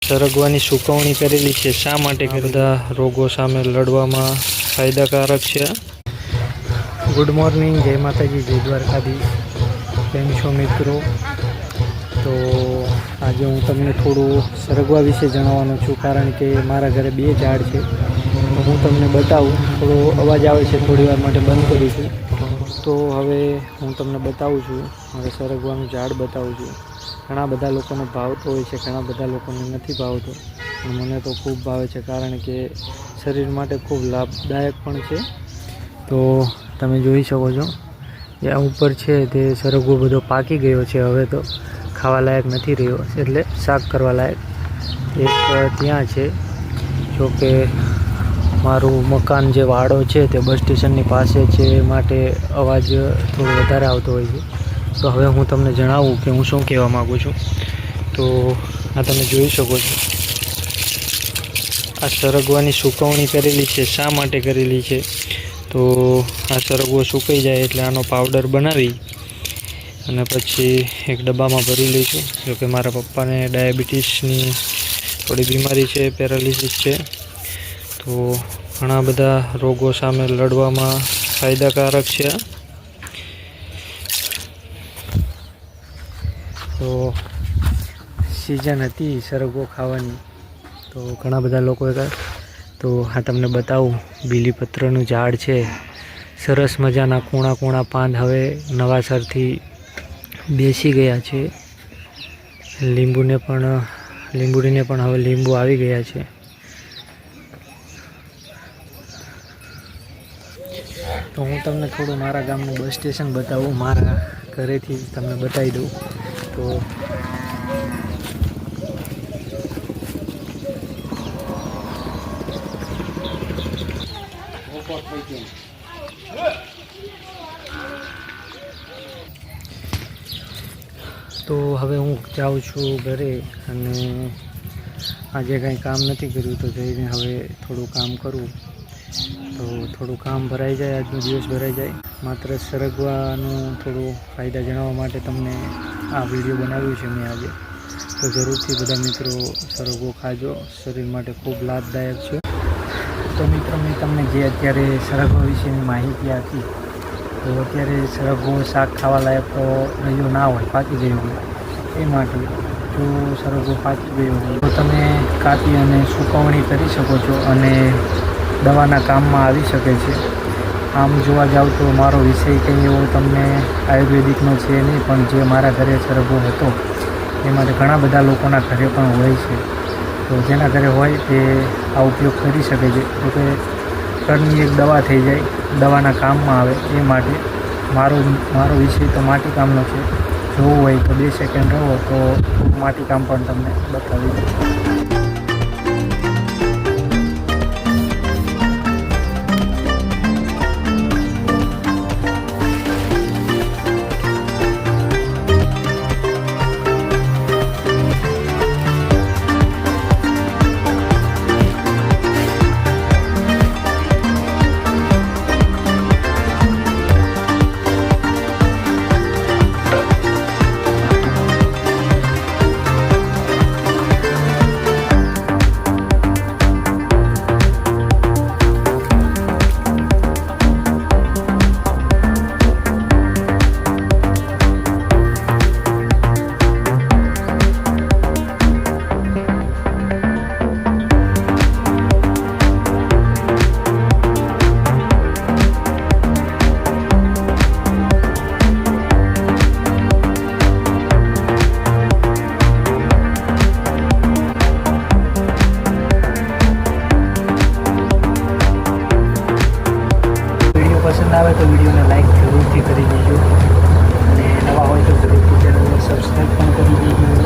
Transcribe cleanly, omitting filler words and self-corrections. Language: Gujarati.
સરગવાની સુકવણી કરેલી છે. શા માટે કે બધા રોગો સામે લડવામાં ફાયદાકારક છે. ગુડ મોર્નિંગ, જય માતાજી, જય દ્વારકાધીશ. કેમ છો મિત્રો? તો આજે હું તમને થોડું સરગવા વિશે જણાવવાનો છું, કારણ કે મારા ઘરે 2 ઝાડ છે. તો હું તમને બતાવું. થોડો અવાજ આવે છે, થોડી વાર માટે બંધ કરીશું. તો હવે હું તમને બતાવું છું. હવે સરગવાનું ઝાડ બતાવું છું. ઘણા બધા લોકોને ભાવતો હોય છે, ઘણા બધા લોકોને નથી ભાવતો, પણ મને તો ખૂબ ભાવે છે, કારણ કે શરીર માટે ખૂબ લાભદાયક પણ છે. તો તમે જોઈ શકો છો, ત્યાં ઉપર છે તે સરગવો બધો પાકી ગયો છે. હવે તો ખાવા લાયક નથી રહ્યો, એટલે શાક કરવા લાયક. એક ત્યાં છે, જો કે મારું મકાન જે વાડો છે તે બસ સ્ટેશનની પાસે છે, માટે અવાજ થોડો વધારે આવતો હોય છે. તો હવે હું તમને જણાવું કે હું શું કહેવા માગું છું. તો આ તમે જોઈ શકો છો, આ સરગવાની સુકવણી કરેલી છે. શા માટે કરેલી છે? તો આ સરગવો સુકાઈ જાય એટલે આનો પાવડર બનાવી અને પછી એક ડબ્બામાં ભરી લઈશું. જોકે મારા પપ્પાને ડાયાબિટીસની થોડી બીમારી છે, પેરાલિસિસ છે. તો ઘણા બધા રોગો સામે લડવામાં ફાયદાકારક છે. તો સિઝન હતી સરગવો ખાવાની, તો ઘણા બધા લોકોએ તો આ તમને બતાવું. બીલીપત્રનું ઝાડ છે, સરસ મજાના કૂણા કૂણા પાન હવે નવાસરથી બેસી ગયા છે. લીંબુડીને પણ હવે લીંબુ આવી ગયા છે. તો હું તમને થોડું મારા ગામનું બસ સ્ટેશન બતાવું, મારા ઘરેથી તમને બતાવી દઉં. તો હવે હું જાઉં છું ઘરે, અને આજે કંઈ કામ નથી કર્યું, તો જઈને હવે થોડું કામ કરું. તો થોડું કામ ભરાઈ જાય, આજનો દિવસ ભરાઈ જાય. માત્ર સરગવાનું થોડું ફાયદા જણાવવા માટે તમને આ વિડીયો બનાવ્યું છે મેં આજે. તો જરૂરથી બધા મિત્રો સરગવો ખાજો, શરીર માટે ખૂબ લાભદાયક છે. તો મિત્રો, મેં તમને જે અત્યારે સરગવા વિશેની માહિતી આપી, તો અત્યારે સરગવો શાક ખાવા લાયક તો રહ્યો ના હોય, પાકી ગયો હોય. એ માટે જો સરગવો પાકી ગયો હોય તો તમે કાપી અને સુકવણી કરી શકો છો, અને દવાના કામમાં આવી શકે છે. આમ જોવા જાવ તો મારો વિષય કંઈ એવો તમને આયુર્વેદિકનો છે નહીં, પણ જે મારા ઘરે સરગવો હતો એમાં ઘણા બધા લોકોના ઘરે પણ હોય છે. તો જેના ઘરે હોય તે આ ઉપયોગ કરી શકે છે. તો કે ઘરની એક દવા થઈ જાય, દવાના કામમાં આવે. એ માટે મારો વિષય તો માટીકામનો છે. જોવું હોય તો 2 સેકન્ડ રહો તો માટીકામ પણ તમને બતાવી દઉં. પસંદ આવે તો વિડીયોને લાઈક જરૂરથી કરી દેજો, અને નવા હોય તો જરૂરથી ચેનલને સબસ્ક્રાઈબ પણ કરી દેજો.